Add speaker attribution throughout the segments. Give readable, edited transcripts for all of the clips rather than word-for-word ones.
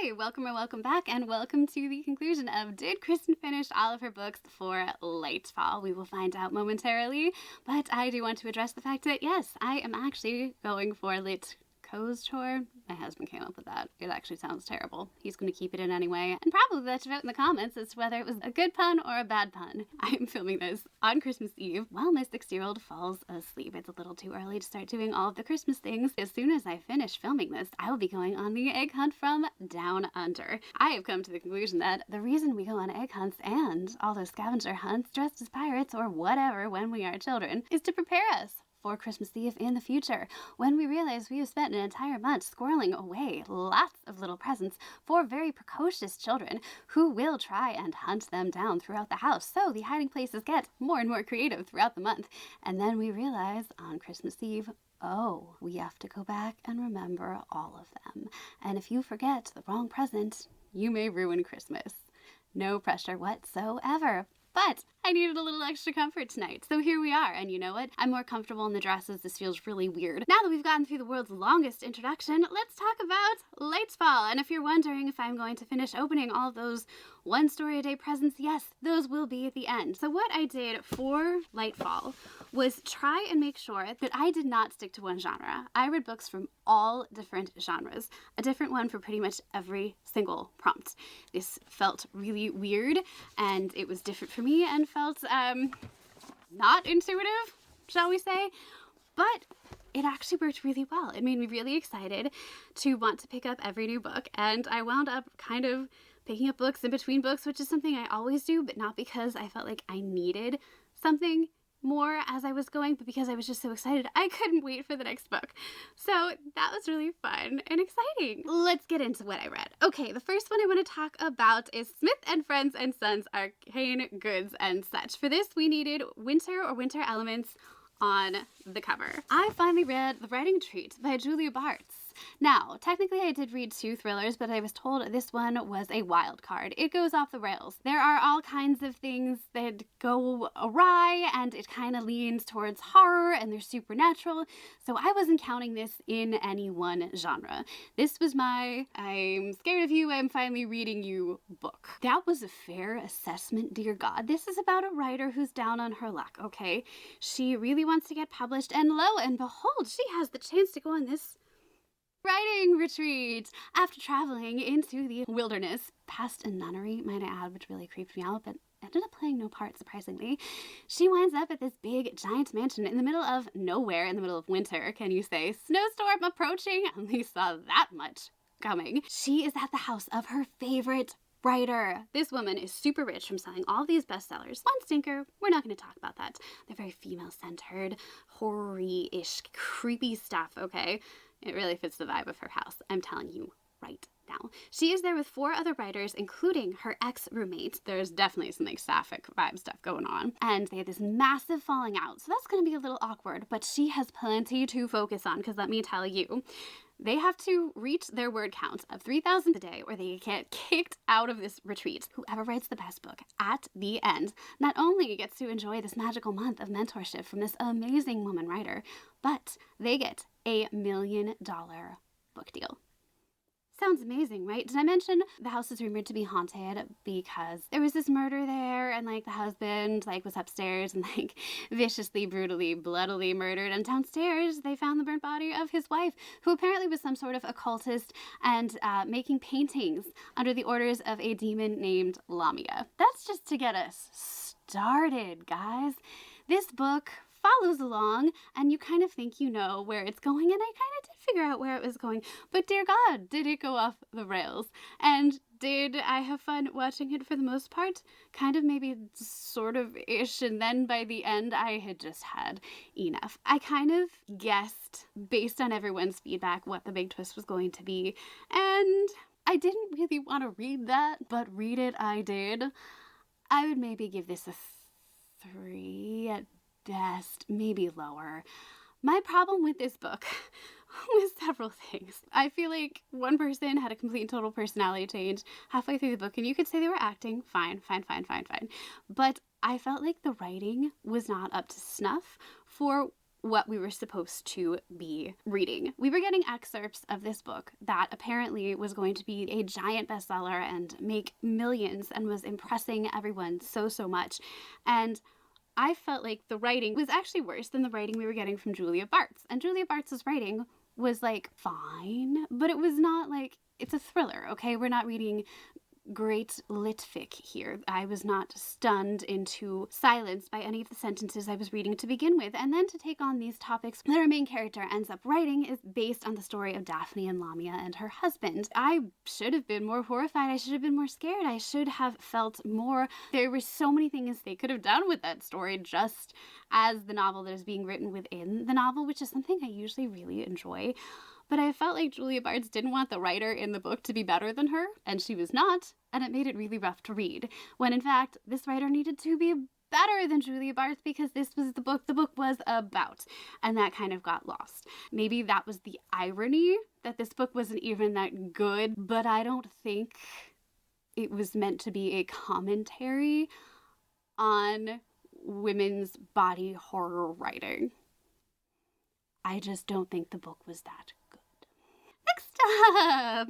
Speaker 1: Hi, welcome or welcome back, and welcome to the conclusion of Did Kristen finish all of her books for Lightfall? We will find out momentarily, but I do want to address the fact that yes, I am actually going for Lit Co's chore. My husband came up with that. It actually sounds terrible. He's going to keep it in anyway, and probably let you vote in the comments as to whether it was a good pun or a bad pun. I am filming this on Christmas Eve while my 6-year-old falls asleep. It's a little too early to start doing all of the Christmas things. As soon as I finish filming this, I will be going on the egg hunt from Down Under. I have come to the conclusion that the reason we go on egg hunts and all those scavenger hunts dressed as pirates or whatever when we are children is to prepare us for Christmas Eve in the future, when we realize we have spent an entire month squirreling away lots of little presents for very precocious children who will try and hunt them down throughout the house. So the hiding places get more and more creative throughout the month. And then we realize on Christmas Eve, oh, we have to go back and remember all of them. And if you forget the wrong present, you may ruin Christmas. No pressure whatsoever. But I needed a little extra comfort tonight, so here we are. And you know what? I'm more comfortable in the dresses. This feels really weird. Now that we've gotten through the world's longest introduction, let's talk about Lightfall. And if you're wondering if I'm going to finish opening all those one story a day presents, yes, those will be at the end. So what I did for Lightfall was try and make sure that I did not stick to one genre. I read books from all different genres, a different one for pretty much every single prompt. This felt really weird, and it was different for me and felt not intuitive, shall we say, but it actually worked really well. It made me really excited to want to pick up every new book, and I wound up kind of picking up books in between books, which is something I always do, but not because I felt like I needed something more as I was going, but because I was just so excited I couldn't wait for the next book. So that was really fun and exciting. Let's get into what I read. Okay, the first one I want to talk about is Smith and Friends and Sons Arcane Goods and Such. For this we needed winter or winter elements on the cover. I finally read The Writing Treat by Julia Bartz. Now, technically I did read 2 thrillers, but I was told this one was a wild card. It goes off the rails. There are all kinds of things that go awry, and it kind of leans towards horror, and they're supernatural, so I wasn't counting this in any one genre. This was my I'm scared of you, I'm finally reading you book. That was a fair assessment, dear God. This is about a writer who's down on her luck, okay? She really wants to get published, and lo and behold, she has the chance to go on this writing retreat after traveling into the wilderness, past a nunnery, might I add, which really creeped me out, but ended up playing no part, surprisingly. She winds up at this big, giant mansion in the middle of nowhere, in the middle of winter, can you say? Snowstorm approaching, and we saw that much coming. She is at the house of her favorite writer. This woman is super rich from selling all these bestsellers. One stinker, we're not going to talk about that. They're very female-centered, horror-ish, creepy stuff, okay? It really fits the vibe of her house, I'm telling you right now. She is there with 4 other writers, including her ex-roommate. There's definitely some like sapphic vibe stuff going on. And they had this massive falling out, so that's going to be a little awkward, but she has plenty to focus on, because let me tell you, they have to reach their word count of 3,000 a day or they get kicked out of this retreat. Whoever writes the best book at the end not only gets to enjoy this magical month of mentorship from this amazing woman writer, but they get $1 million book deal. Sounds amazing, right? Did I mention the house is rumored to be haunted because there was this murder there, and like the husband like was upstairs and like viciously, brutally, bloodily murdered, and downstairs they found the burnt body of his wife, who apparently was some sort of occultist and making paintings under the orders of a demon named Lamia. That's just to get us started, guys. This book follows along, and you kind of think you know where it's going, and I kind of did figure out where it was going, but dear God, did it go off the rails? And did I have fun watching it for the most part? Kind of, maybe, sort of ish, and then by the end I had just had enough. I kind of guessed, based on everyone's feedback, what the big twist was going to be, and I didn't really want to read that, but read it I did. I would maybe give this a 3 at best, maybe lower. My problem with this book was several things. I feel like one person had a complete and total personality change halfway through the book, and you could say they were acting fine. But I felt like the writing was not up to snuff for what we were supposed to be reading. We were getting excerpts of this book that apparently was going to be a giant bestseller and make millions and was impressing everyone so much. And I felt like the writing was actually worse than the writing we were getting from Julia Bartz. And Julia Bartz's writing was like fine, but it was not like, it's a thriller, okay? We're not reading great litfic here. I was not stunned into silence by any of the sentences I was reading to begin with. And then to take on these topics that our main character ends up writing is based on the story of Daphne and Lamia and her husband. I should have been more horrified. I should have been more scared. I should have felt more. There were so many things they could have done with that story just as the novel that is being written within the novel, which is something I usually really enjoy. But I felt like Julia Bartz didn't want the writer in the book to be better than her, and she was not, and it made it really rough to read. When in fact, this writer needed to be better than Julia Bartz because this was the book was about, and that kind of got lost. Maybe that was the irony, that this book wasn't even that good, but I don't think it was meant to be a commentary on women's body horror writing. I just don't think the book was that good. Next up!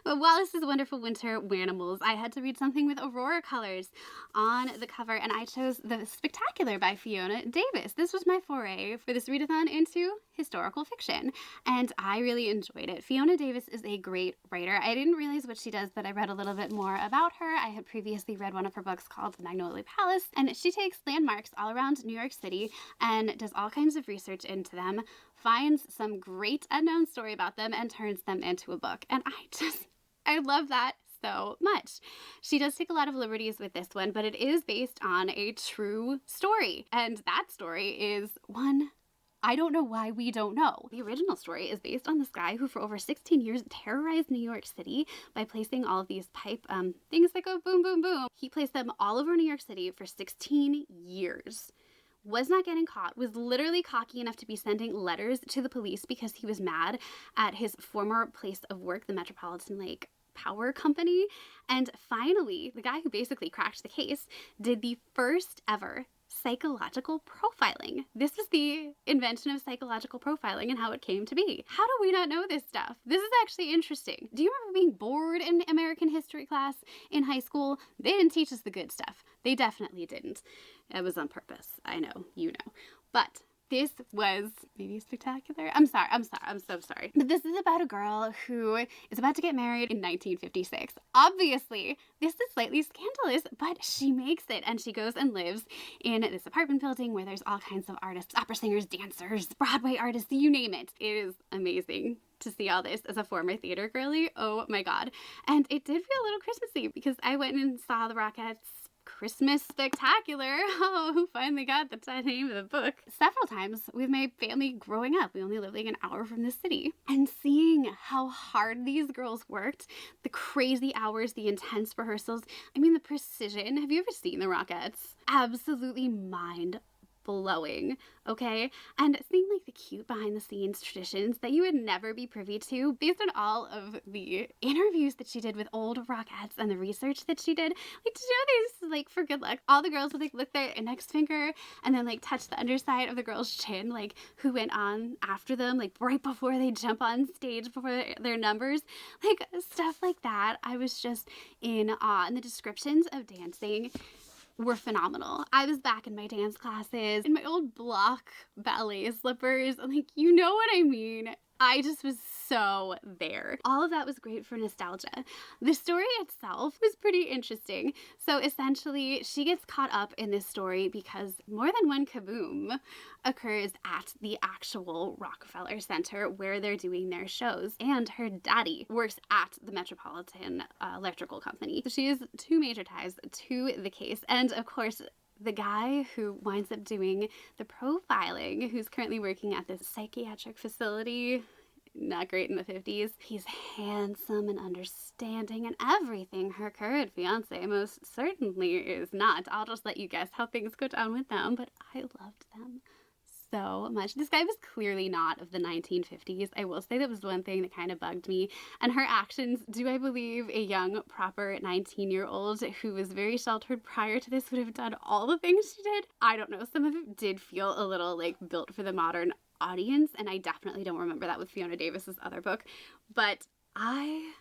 Speaker 1: Wallace's Wonderful Winter Wanimals. I had to read something with Aurora colors on the cover, and I chose The Spectacular by Fiona Davis. This was my foray for this readathon into historical fiction, and I really enjoyed it. Fiona Davis is a great writer. I didn't realize what she does, but I read a little bit more about her. I had previously read one of her books called The Magnolia Palace, and she takes landmarks all around New York City and does all kinds of research into them, finds some great unknown story about them, and turns them into a book. And I love that so much. She does take a lot of liberties with this one, but it is based on a true story. And that story is one I don't know why we don't know. The original story is based on this guy who for over 16 years terrorized New York City by placing all of these pipe things that go boom, boom, boom. He placed them all over New York City for 16 years. Was not getting caught, was literally cocky enough to be sending letters to the police because he was mad at his former place of work, the Metropolitan Power Company. And finally, the guy who basically cracked the case did the first ever psychological profiling. This is the invention of psychological profiling and how it came to be. How do we not know this stuff? This is actually interesting. Do you remember being bored in American history class in high school? They didn't teach us the good stuff. They definitely didn't. It was on purpose. I know, you know. But this was maybe spectacular. I'm so sorry. But this is about a girl who is about to get married in 1956. Obviously, this is slightly scandalous, but she makes it, and she goes and lives in this apartment building where there's all kinds of artists, opera singers, dancers, Broadway artists, you name it. It is amazing to see all this as a former theater girly. Oh my god. And it did feel a little Christmassy because I went and saw the Rockettes' Christmas Spectacular. Oh, who finally got the name of the book? Several times with my family growing up. We only lived like an hour from the city. And seeing how hard these girls worked, the crazy hours, the intense rehearsals, I mean the precision. Have you ever seen the Rockettes? Absolutely mind blowing, okay? And seeing like the cute behind the scenes traditions that you would never be privy to based on all of the interviews that she did with old Rockettes and the research that she did. Like, did you know this is like for good luck? All the girls would like lick their index finger and then like touch the underside of the girl's chin, like who went on after them, like right before they jump on stage before their numbers, like stuff like that. I was just in awe. And the descriptions of dancing were phenomenal. I was back in my dance classes in my old block ballet slippers, and like, you know what I mean? I just was so there. All of that was great for nostalgia. The story itself was pretty interesting. So essentially, she gets caught up in this story because more than one kaboom occurs at the actual Rockefeller Center where they're doing their shows. And her daddy works at the Metropolitan Electrical Company. So she has two major ties to the case. And of course, the guy who winds up doing the profiling, who's currently working at this psychiatric facility, not great in the 50s, he's handsome and understanding and everything her current fiance most certainly is not. I'll just let you guess how things go down with them, but I loved them so much. This guy was clearly not of the 1950s. I will say that was one thing that kind of bugged me. And her actions, do I believe a young, proper 19-year-old who was very sheltered prior to this would have done all the things she did? I don't know. Some of it did feel a little like built for the modern audience, and I definitely don't remember that with Fiona Davis's other book. But I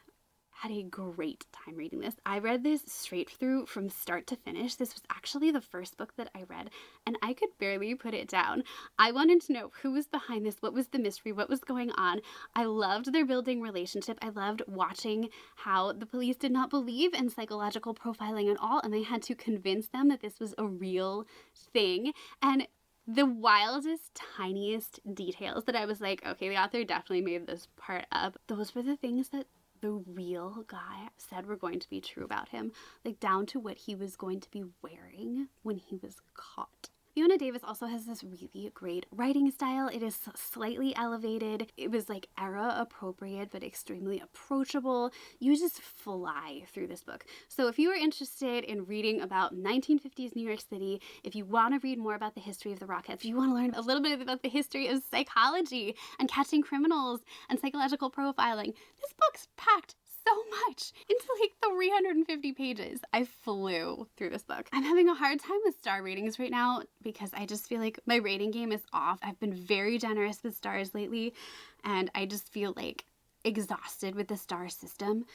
Speaker 1: had a great time reading this. I read this straight through from start to finish. This was actually the first book that I read, and I could barely put it down. I wanted to know who was behind this, what was the mystery, what was going on. I loved their building relationship. I loved watching how the police did not believe in psychological profiling at all, and they had to convince them that this was a real thing. And the wildest, tiniest details that I was like, okay, the author definitely made this part up. Those were the things that the real guy said were going to be true about him, like down to what he was going to be wearing when he was caught. Fiona Davis also has this really great writing style. It is slightly elevated. It was like era appropriate, but extremely approachable. You just fly through this book. So if you are interested in reading about 1950s New York City, if you want to read more about the history of the Rockettes, if you want to learn a little bit about the history of psychology and catching criminals and psychological profiling, this book's packed so much into like 350 pages. I flew through this book. I'm having a hard time with star ratings right now because I just feel like my rating game is off. I've been very generous with stars lately, and I just feel like exhausted with the star system.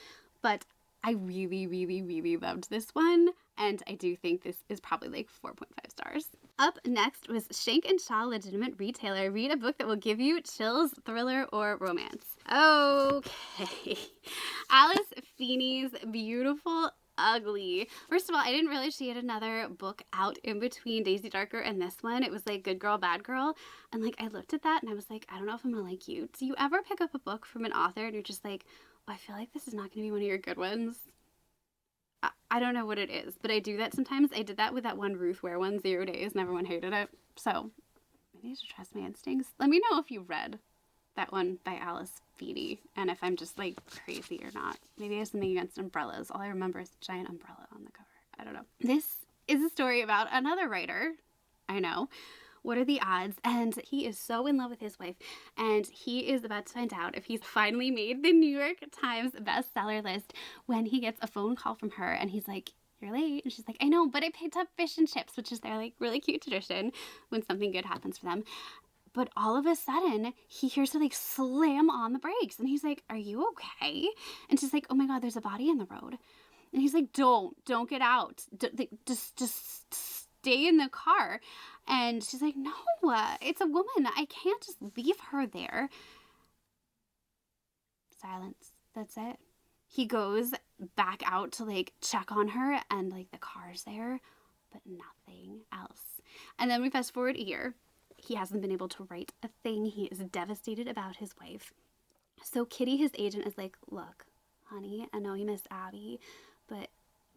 Speaker 1: But I really, really, really loved this one, and I do think this is probably like 4.5 stars. Up next was Shank and Shaw Legitimate Retailer. Read a book that will give you chills, thriller, or romance. Okay. Alice Feeney's Beautiful Ugly. First of all, I didn't realize she had another book out in between Daisy Darker and this one. It was like Good Girl, Bad Girl. And like I looked at that and I was like, I don't know if I'm gonna like you. Do you ever pick up a book from an author and you're just like, oh, I feel like this is not gonna be one of your good ones? I don't know what it is, but I do that sometimes. I did that with that one Ruth Ware one, 0 Days, and everyone hated it. So maybe I should trust my instincts. Let me know if you read that one by Alice Feeney and if I'm just like crazy or not. Maybe I have something against umbrellas. All I remember is a giant umbrella on the cover. I don't know. This is a story about another writer. I know. What are the odds? And he is so in love with his wife, and he is about to find out if he's finally made the New York Times bestseller list when he gets a phone call from her, and he's like, you're late. And she's like, I know, but I picked up fish and chips, which is their like really cute tradition when something good happens for them. But all of a sudden, he hears her like slam on the brakes, and he's like, are you okay? And she's like, oh my God, there's a body in the road. And he's like, don't get out. Just stay in the car. And she's like, no, it's a woman. I can't just leave her there. Silence. That's it. He goes back out to like check on her, and like the car's there, but nothing else. And then we fast forward a year. He hasn't been able to write a thing. He is devastated about his wife. So Kitty, his agent, is like, look, honey, I know you missed Abby, but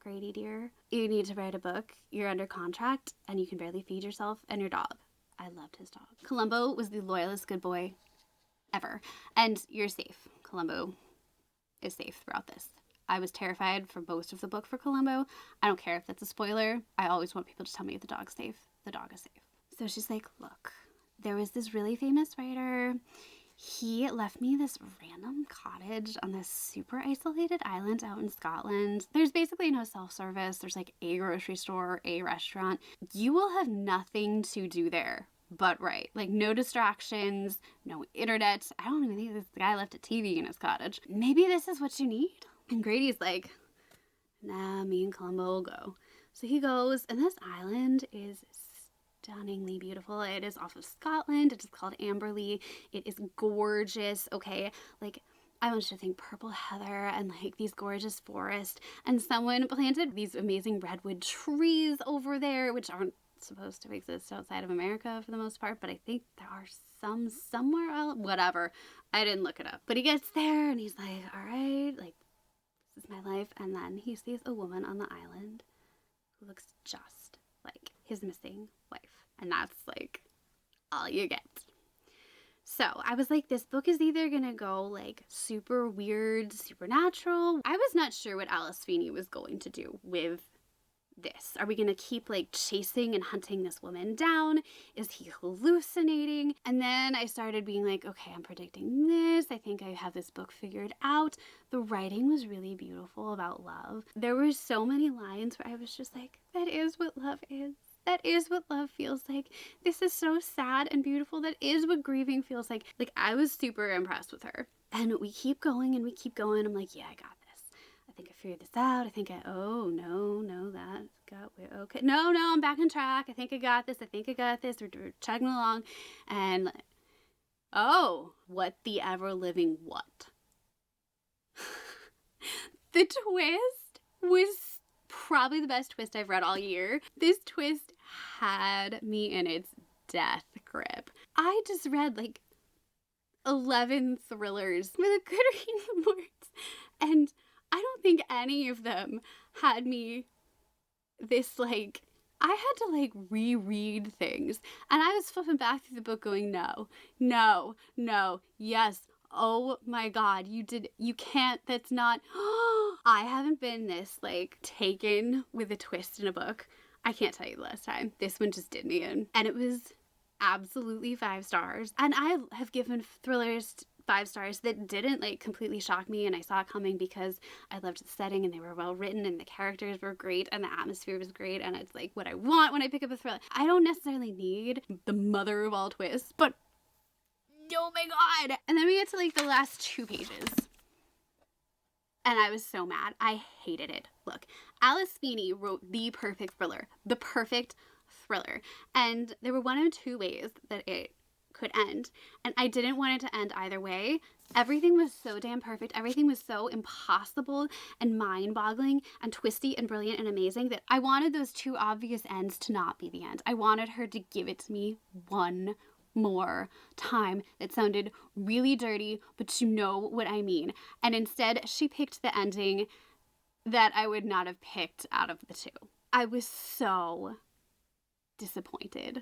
Speaker 1: Grady, dear, you need to write a book. You're under contract, and you can barely feed yourself and your dog. I loved his dog. Columbo was the loyalest good boy ever. And you're safe. Columbo is safe throughout this. I was terrified for most of the book for Columbo. I don't care if that's a spoiler. I always want people to tell me if the dog's safe. The dog is safe. So she's like, look, there was this really famous writer. He left me this random cottage on this super isolated island out in Scotland. There's basically no self-service. There's like a grocery store, a restaurant. You will have nothing to do there but write. Like no distractions, no internet. I don't even think this guy left a TV in his cottage. Maybe this is what you need. And Grady's like, nah, me and Columbo will go. So he goes, and this island is stunningly beautiful. It is off of Scotland. It is called Amberley. It is gorgeous. Okay, like I want you to think purple heather and like these gorgeous forests. And someone planted these amazing redwood trees over there, which aren't supposed to exist outside of America for the most part, but I think there are some somewhere else. Whatever. I didn't look it up. But he gets there and he's like, all right, like this is my life. And then he sees a woman on the island who looks just like his missing wife. And that's like all you get. So I was like, this book is either gonna go like super weird, supernatural. I was not sure what Alice Feeney was going to do with this? Are we going to keep like chasing and hunting this woman down? Is he hallucinating? And then I started being like, okay, I'm predicting this. I think I have this book figured out. The writing was really beautiful about love. There were so many lines where I was just like, that is what love is. That is what love feels like. This is so sad and beautiful. That is what grieving feels like. Like, I was super impressed with her. And we keep going and we keep going. I'm like, yeah, I got this. I think I figured this out. I think oh, no, that got, okay. No, I'm back on track. I think I got this. We're chugging along. And, oh, what the ever-living what? The twist was probably the best twist I've read all year. This twist had me in its death grip. I just read like 11 thrillers with a Goodreads awards, and I don't think any of them had me this like, I had to like reread things, and I was flipping back through the book going, no, yes, oh my god, you can't, that's not, I haven't been this like taken with a twist in a book. I can't tell you the last time. This one just did me in, and it was absolutely 5 stars. And I have given thrillers 5 stars that didn't like completely shock me, and I saw it coming because I loved the setting and they were well written and the characters were great and the atmosphere was great, and it's like what I want when I pick up a thriller. I don't necessarily need the mother of all twists, but oh my god. And then we get to like the last 2 pages. And I was so mad. I hated it. Look, Alice Feeney wrote the perfect thriller. The perfect thriller. And there were 1 of 2 ways that it could end. And I didn't want it to end either way. Everything was so damn perfect. Everything was so impossible and mind-boggling and twisty and brilliant and amazing that I wanted those 2 obvious ends to not be the end. I wanted her to give it to me one more time that sounded really dirty, but you know what I mean. And instead, she picked the ending that I would not have picked out of the 2. I was so disappointed.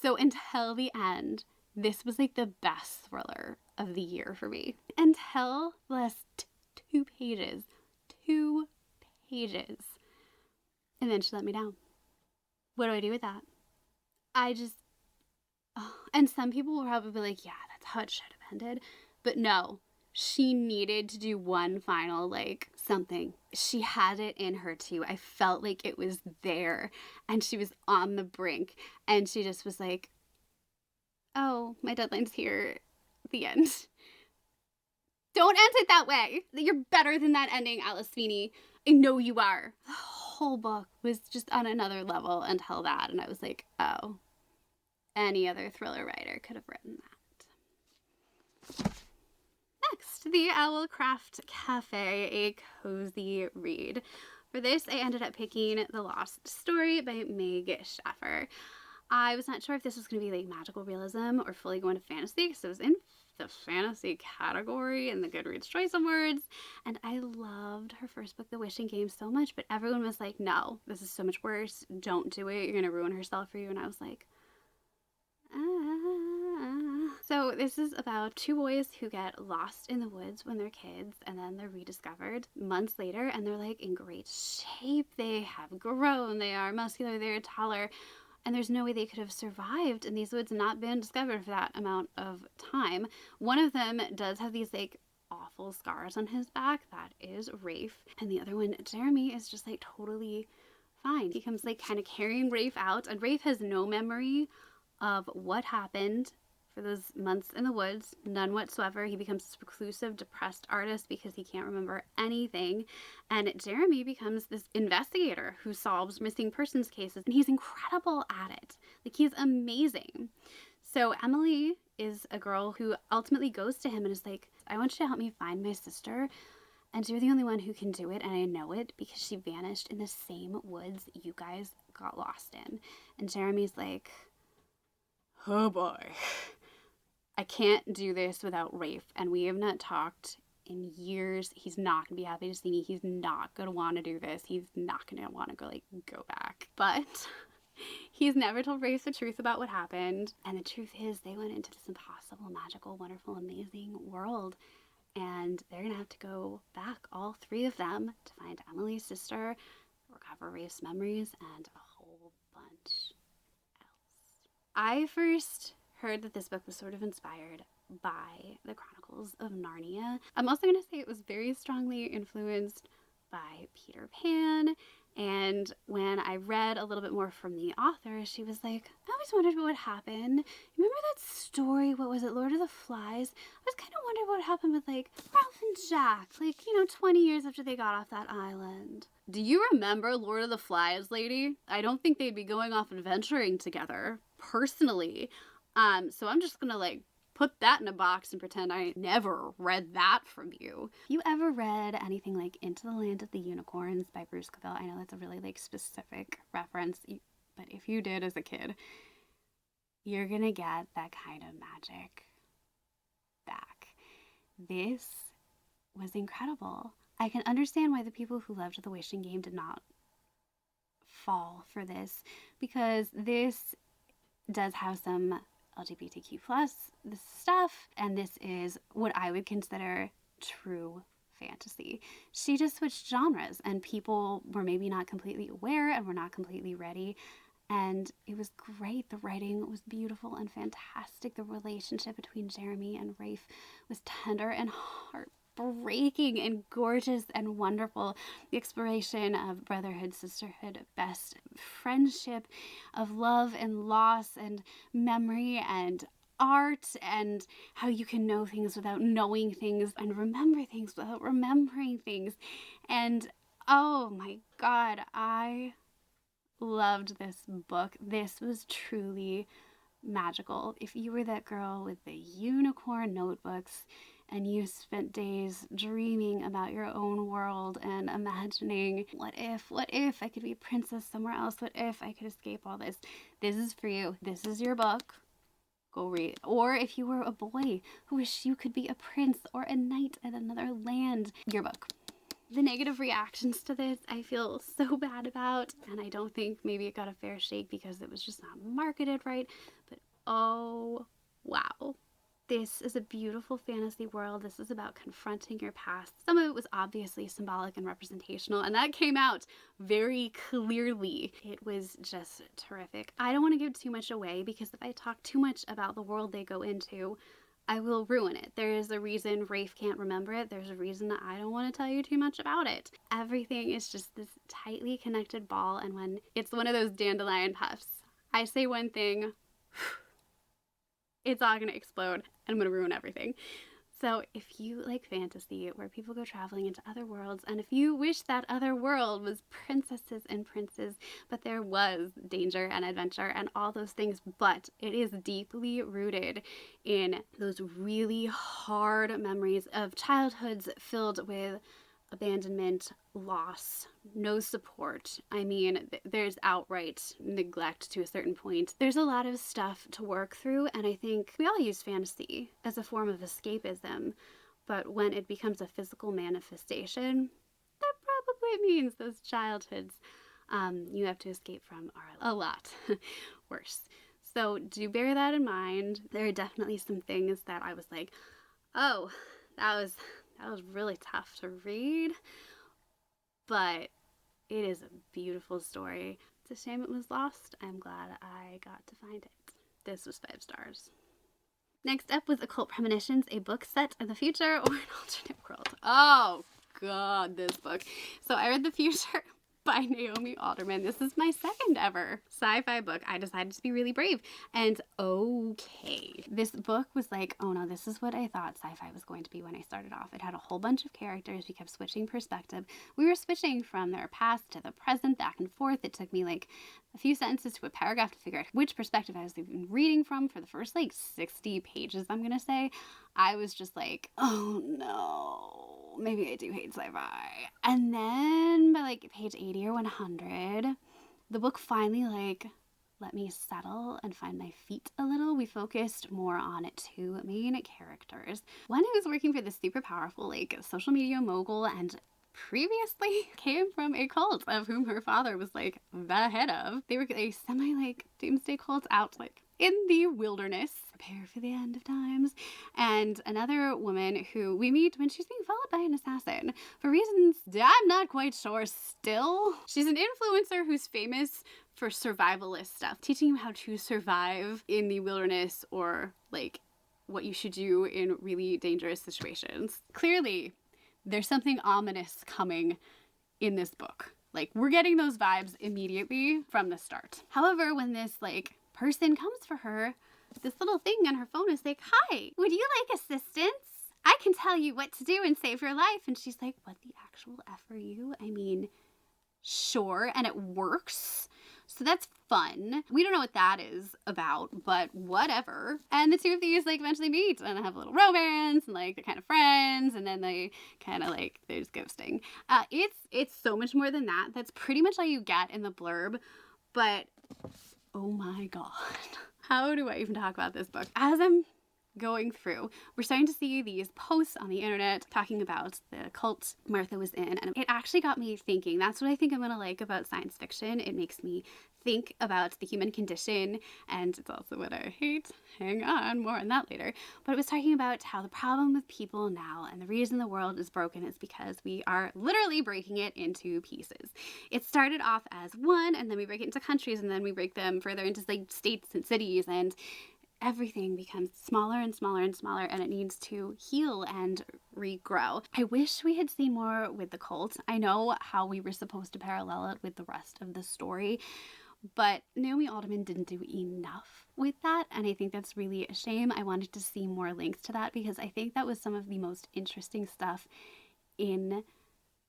Speaker 1: So until the end, this was like the best thriller of the year for me. Until the last 2 pages. 2 pages. And then she let me down. What do I do with that? And some people will probably be like, yeah, that's how it should have ended. But no, she needed to do one final, like, something. She had it in her too. I felt like it was there. And she was on the brink. And she just was like, oh, my deadline's here. The end. Don't end it that way. You're better than that ending, Alice Feeney. I know you are. The whole book was just on another level until that. And I was like, oh. Any other thriller writer could have written that. Next, The Owlcraft Cafe, a cozy read. For this, I ended up picking The Lost Story by Meg Schaffer. I was not sure if this was going to be like magical realism or fully going to fantasy, because it was in the fantasy category in the Goodreads Choice Awards, and I loved her first book, The Wishing Game, so much, but everyone was like, no, this is so much worse, don't do it, you're going to ruin herself for you, and I was like, So this is about 2 boys who get lost in the woods when they're kids, and then they're rediscovered months later, and they're like in great shape. They have grown, they are muscular, they're taller, and there's no way they could have survived in these woods and not been discovered for that amount of time. One of them does have these like awful scars on his back. That is Rafe. And the other one, Jeremy, is just like totally fine. He comes like kind of carrying Rafe out, and Rafe has no memory of what happened for those months in the woods, none whatsoever. He becomes this reclusive, depressed artist because he can't remember anything. And Jeremy becomes this investigator who solves missing persons cases, and he's incredible at it. Like, he's amazing. So Emily is a girl who ultimately goes to him and is like, I want you to help me find my sister, and you're the only one who can do it, and I know it because she vanished in the same woods you guys got lost in. And Jeremy's like, oh boy, I can't do this without Rafe, and we have not talked in years. He's not gonna be happy to see me. He's not gonna want to do this. He's not gonna want to go back. But he's never told Rafe the truth about what happened, and the truth is they went into this impossible, magical, wonderful, amazing world, and they're gonna have to go back, all 3 of them, to find Emily's sister, discover Rafe's memories and a whole bunch else. I first heard that this book was sort of inspired by the Chronicles of Narnia. I'm also going to say it was very strongly influenced by Peter Pan. And when I read a little bit more from the author, she was like, I always wondered what would happen. Remember that story? What was it? Lord of the Flies? I was kind of wondering what happened with like Ralph and Jack, like, 20 years after they got off that island. Do you remember Lord of the Flies, lady? I don't think they'd be going off adventuring together, personally. So I'm just gonna like put that in a box and pretend I never read that from you. If you ever read anything like Into the Land of the Unicorns by Bruce Coville, I know that's a really like specific reference, but if you did as a kid, you're gonna get that kind of magic back. This was incredible. I can understand why the people who loved The Wishing Game did not fall for this, because this does have some LGBTQ plus this stuff, and this is what I would consider true fantasy. She just switched genres, and people were maybe not completely aware and were not completely ready, and it was great. The writing was beautiful and fantastic. The relationship between Jeremy and Rafe was tender and heartbreaking and gorgeous and wonderful. The exploration of brotherhood, sisterhood, best friendship, of love and loss and memory and art, and how you can know things without knowing things and remember things without remembering things. And oh my God, I loved this book. This was truly magical. If you were that girl with the unicorn notebooks and you spent days dreaming about your own world and imagining, what if I could be a princess somewhere else? What if I could escape all this? This is for you. This is your book. Go read it. Or if you were a boy who wished you could be a prince or a knight in another land, your book. The negative reactions to this I feel so bad about, and I don't think maybe it got a fair shake because it was just not marketed right, but oh wow. This is a beautiful fantasy world. This is about confronting your past. Some of it was obviously symbolic and representational, and that came out very clearly. It was just terrific. I don't want to give too much away, because if I talk too much about the world they go into, I will ruin it. There is a reason Rafe can't remember it. There's a reason that I don't want to tell you too much about it. Everything is just this tightly connected ball, and when it's one of those dandelion puffs, I say one thing, it's all gonna explode, and I'm gonna ruin everything. So if you like fantasy where people go traveling into other worlds, and if you wish that other world was princesses and princes, but there was danger and adventure and all those things, but it is deeply rooted in those really hard memories of childhoods filled with abandonment, loss, no support. I mean, there's outright neglect to a certain point. There's a lot of stuff to work through, and I think we all use fantasy as a form of escapism, but when it becomes a physical manifestation, that probably means those childhoods you have to escape from are a lot worse. So do bear that in mind. There are definitely some things that I was like, oh, that was really tough to read, but it is a beautiful story. It's a shame it was lost. I'm glad I got to find it. This was 5 stars. Next up was Occult Premonitions, a book set in the future or an alternate world. Oh God, this book. So I read The Future by Naomi Alderman. This is my second ever sci-fi book. I decided to be really brave. And okay, this book was like, oh no, this is what I thought sci-fi was going to be when I started off. It had a whole bunch of characters. We kept switching perspective. We were switching from their past to the present, back and forth. It took me like a few sentences to a paragraph to figure out which perspective I was even reading from for the first like 60 pages, I'm gonna say. I was just like, oh no, maybe I do hate sci-fi. And then by like page 80 or 100, the book finally like let me settle and find my feet a little. We focused more on 2 main characters. One who was working for this super powerful like social media mogul and previously came from a cult of whom her father was like the head of. They were a semi like doomsday cult out like in the wilderness. Prepare for the end of times. And another woman who we meet when she's being followed by an assassin for reasons I'm not quite sure still. She's an influencer who's famous for survivalist stuff, teaching you how to survive in the wilderness or like what you should do in really dangerous situations. Clearly, there's something ominous coming in this book. Like, we're getting those vibes immediately from the start. However, when this like person comes for her, this little thing on her phone is like, "Hi, would you like assistance? I can tell you what to do and save your life." And she's like, "What the actual F are you?" I mean, sure, and it works. So that's fun. We don't know what that is about, but whatever. And the two of these like eventually meet and have a little romance and like they're kind of friends, and then they kind of like there's ghosting. It's so much more than that. That's pretty much all you get in the blurb. But oh my god, how do I even talk about this book? As I'm going through, we're starting to see these posts on the internet talking about the cult Martha was in, and it actually got me thinking. That's what I think I'm gonna like about science fiction. It makes me think about the human condition, and it's also what I hate. Hang on, more on that later. But it was talking about how the problem with people now and the reason the world is broken is because we are literally breaking it into pieces. It started off as one, and then we break it into countries, and then we break them further into like states and cities, and everything becomes smaller and smaller and smaller, and it needs to heal and regrow. I wish we had seen more with the cult. I know how we were supposed to parallel it with the rest of the story, but Naomi Alderman didn't do enough with that, and I think that's really a shame. I wanted to see more links to that because I think that was some of the most interesting stuff in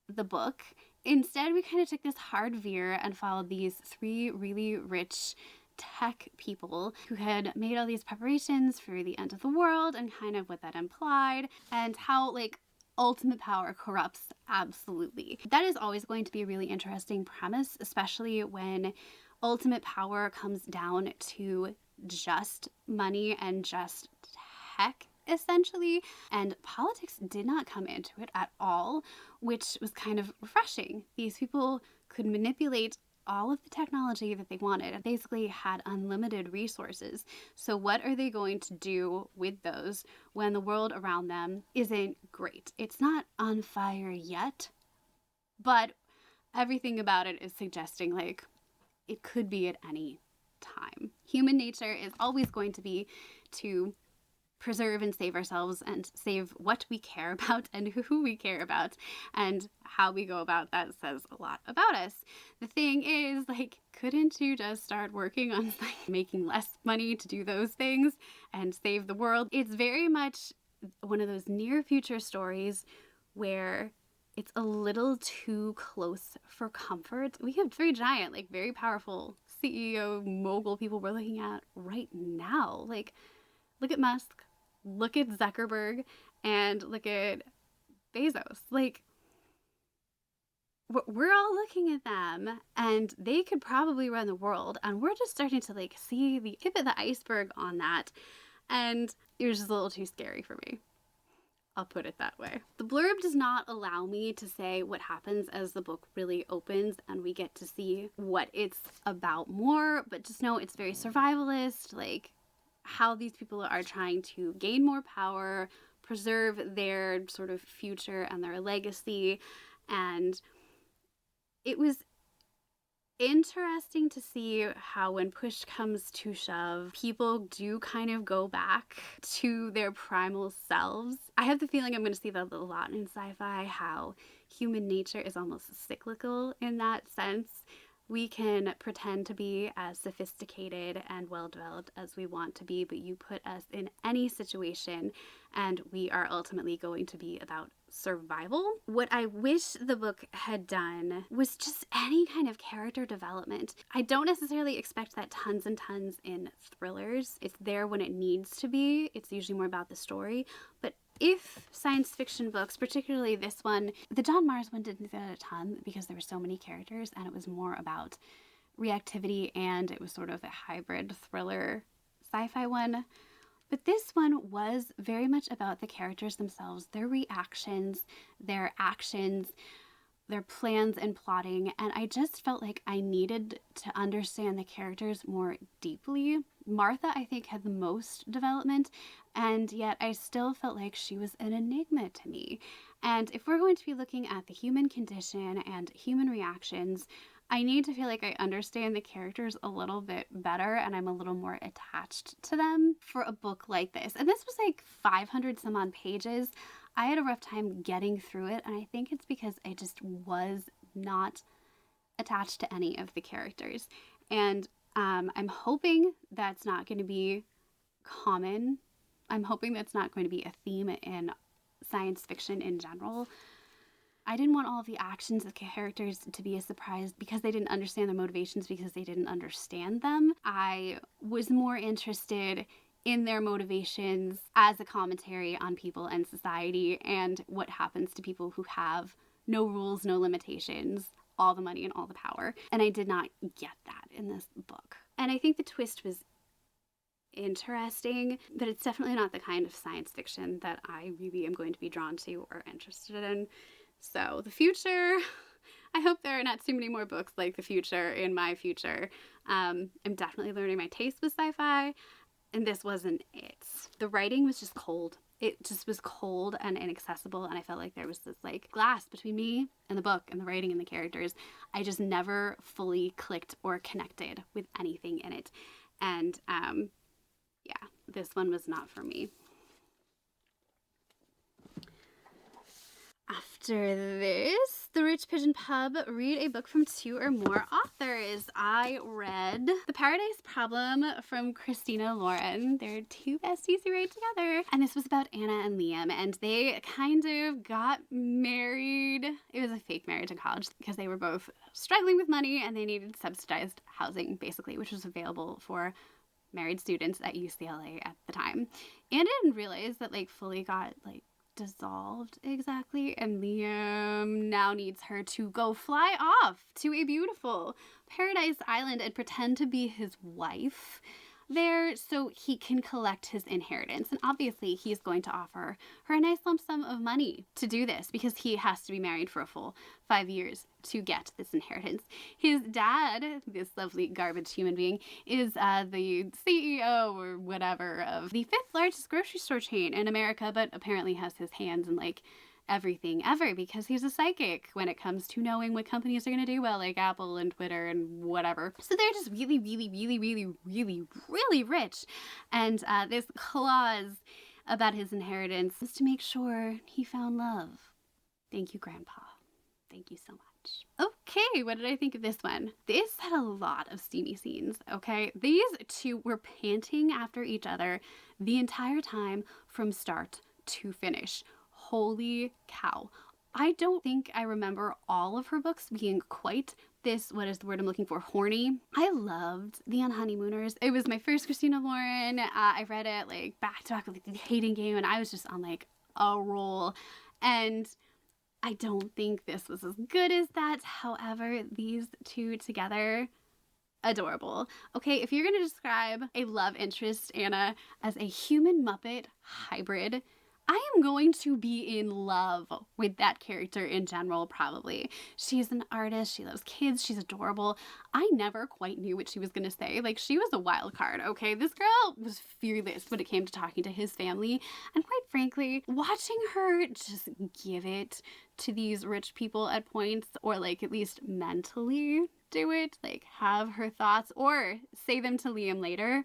Speaker 1: the book. Instead, we kind of took this hard veer and followed these three really rich tech people who had made all these preparations for the end of the world and kind of what that implied and how like ultimate power corrupts absolutely. That is always going to be a really interesting premise, especially when ultimate power comes down to just money and just tech essentially, and politics did not come into it at all, which was kind of refreshing. These people could manipulate all of the technology that they wanted and basically had unlimited resources. So what are they going to do with those when the world around them isn't great? It's not on fire yet, but everything about it is suggesting like it could be at any time. Human nature is always going to be to preserve and save ourselves and save what we care about and who we care about, and how we go about that says a lot about us. The thing is, like, couldn't you just start working on like making less money to do those things and save the world? It's very much one of those near future stories where it's a little too close for comfort. We have three giant, like very powerful CEO mogul people we're looking at right now. Like, look at Musk, look at Zuckerberg, and look at Bezos. Like, we're all looking at them, and they could probably run the world, and we're just starting to like see the tip of the iceberg on that, and it was just a little too scary for me. I'll put it that way. The blurb does not allow me to say what happens as the book really opens and we get to see what it's about more, but just know it's very survivalist, like how these people are trying to gain more power, preserve their sort of future and their legacy. And it was interesting to see how when push comes to shove, people do kind of go back to their primal selves. I have the feeling I'm going to see that a lot in sci-fi, how human nature is almost cyclical in that sense. We can pretend to be as sophisticated and well-developed as we want to be, but you put us in any situation and we are ultimately going to be about survival. What I wish the book had done was just any kind of character development. I don't necessarily expect that tons and tons in thrillers. It's there when it needs to be. It's usually more about the story. But if science fiction books, particularly this one, the John Mars one didn't get a ton because there were so many characters and it was more about reactivity and it was sort of a hybrid thriller sci-fi one. But this one was very much about the characters themselves, their reactions, their actions, their plans and plotting, and I just felt like I needed to understand the characters more deeply. Martha, I think, had the most development, and yet I still felt like she was an enigma to me. And if we're going to be looking at the human condition and human reactions, I need to feel like I understand the characters a little bit better and I'm a little more attached to them for a book like this. And this was like 500 some odd pages. I had a rough time getting through it, and I think it's because I just was not attached to any of the characters. And I'm hoping that's not going to be common. I'm hoping that's not going to be a theme in science fiction in general. I didn't want all of the actions of characters to be a surprise because they didn't understand their motivations, because they didn't understand them. I was more interested in their motivations as a commentary on people and society and what happens to people who have no rules, no limitations, all the money and all the power. And I did not get that in this book. And I think the twist was interesting, but it's definitely not the kind of science fiction that I really am going to be drawn to or interested in. So the future, I hope there are not too many more books like the future in my future. I'm definitely learning my taste with sci-fi, and this wasn't it. The writing was just cold. It just was cold and inaccessible, and I felt like there was this like glass between me and the book and the writing and the characters. I just never fully clicked or connected with anything in it. And yeah, this one was not for me. After this, The Rich Pigeon Pub, read a book from 2 or more authors. I read The Paradise Problem from Christina Lauren. They're 2 besties who write together. And this was about Anna and Liam, and they kind of got married. It was a fake marriage in college because they were both struggling with money and they needed subsidized housing, basically, which was available for married students at UCLA at the time. Anna didn't realize that like fully got like dissolved exactly, and Liam now needs her to go fly off to a beautiful paradise island and pretend to be his wife there so he can collect his inheritance. And obviously he's going to offer her a nice lump sum of money to do this because he has to be married for a full 5 years to get this inheritance. His dad, this lovely garbage human being, is the CEO or whatever of the 5th largest grocery store chain in America, but apparently has his hands in like everything ever because he's a psychic when it comes to knowing what companies are going to do well, like Apple and Twitter and whatever. So they're just really, really, really, really, really, really rich. And this clause about his inheritance is to make sure he found love. Thank you, Grandpa. Thank you so much. Okay, what did I think of this one? This had a lot of steamy scenes, okay? These 2 were panting after each other the entire time from start to finish. Holy cow. I don't think I remember all of her books being quite this, what is the word I'm looking for, horny. I loved The Unhoneymooners. It was my first Christina Lauren. I read it like back to back with like, The Hating Game, and I was just on like a roll. And I don't think this was as good as that. However, these 2 together, adorable. Okay, if you're going to describe a love interest, Anna, as a human Muppet hybrid, I am going to be in love with that character in general, probably. She's an artist. She loves kids. She's adorable. I never quite knew what she was going to say. Like, she was a wild card, okay? This girl was fearless when it came to talking to his family. And quite frankly, watching her just give it to these rich people at points, or like at least mentally do it, like have her thoughts or say them to Liam later,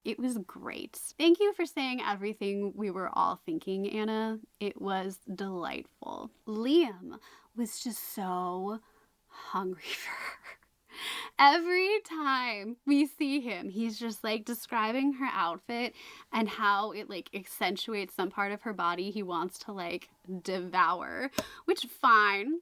Speaker 1: it was great. Thank you for saying everything we were all thinking, Anna. It was delightful. Liam was just so hungry for her. Every time we see him, he's just like describing her outfit and how it like accentuates some part of her body he wants to like devour, which fine.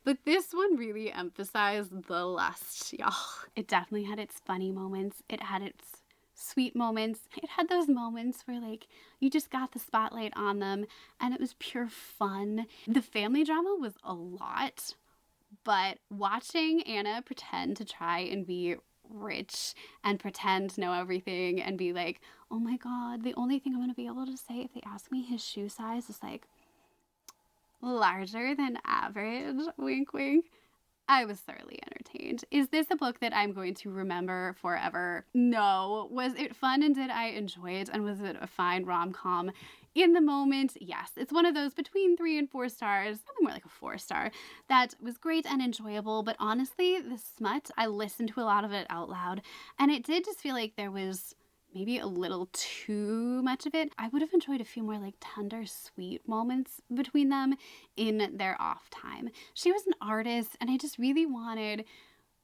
Speaker 1: But this one really emphasized the lust, y'all. It definitely had its funny moments. It had its sweet moments. It had those moments where like you just got the spotlight on them and it was pure fun. The family drama was a lot. But watching Anna pretend to try and be rich and pretend to know everything and be like, oh my God, the only thing I'm going to be able to say if they ask me his shoe size is like larger than average, wink wink, I was thoroughly entertained. Is this a book that I'm going to remember forever? No. Was it fun and did I enjoy it? And was it a fine rom-com? In the moment, yes. It's one of those between 3 and 4 stars, probably more like a 4-star, that was great and enjoyable. But honestly, the smut, I listened to a lot of it out loud, and it did just feel like there was maybe a little too much of it. I would have enjoyed a few more like tender, sweet moments between them in their off time. She was an artist, and I just really wanted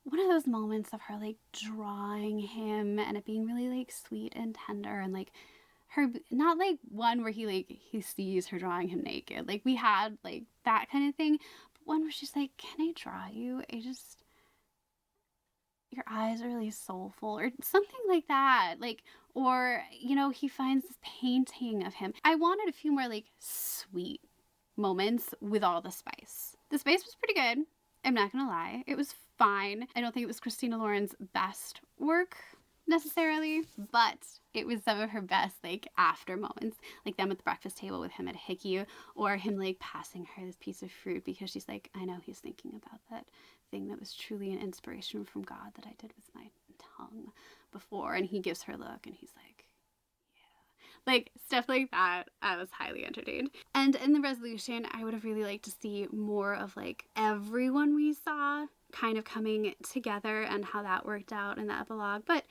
Speaker 1: one of those moments of her like drawing him and it being really like sweet and tender, and like her, not like one where he sees her drawing him naked. Like we had like that kind of thing, but one where she's like, "Can I draw you? Your eyes are really soulful," or something like that. Like, or, you know, he finds this painting of him. I wanted a few more like sweet moments with all the spice. The spice was pretty good. I'm not gonna lie. It was fine. I don't think it was Christina Lauren's best work necessarily, but it was some of her best like after moments, like them at the breakfast table with him at Hickey, or him like passing her this piece of fruit because she's like, "I know he's thinking about that thing that was truly an inspiration from God that I did with my tongue before," and he gives her a look and he's like, yeah, like stuff like that. I was highly entertained. And in the resolution, I would have really liked to see more of like everyone we saw kind of coming together and how that worked out in the epilogue, but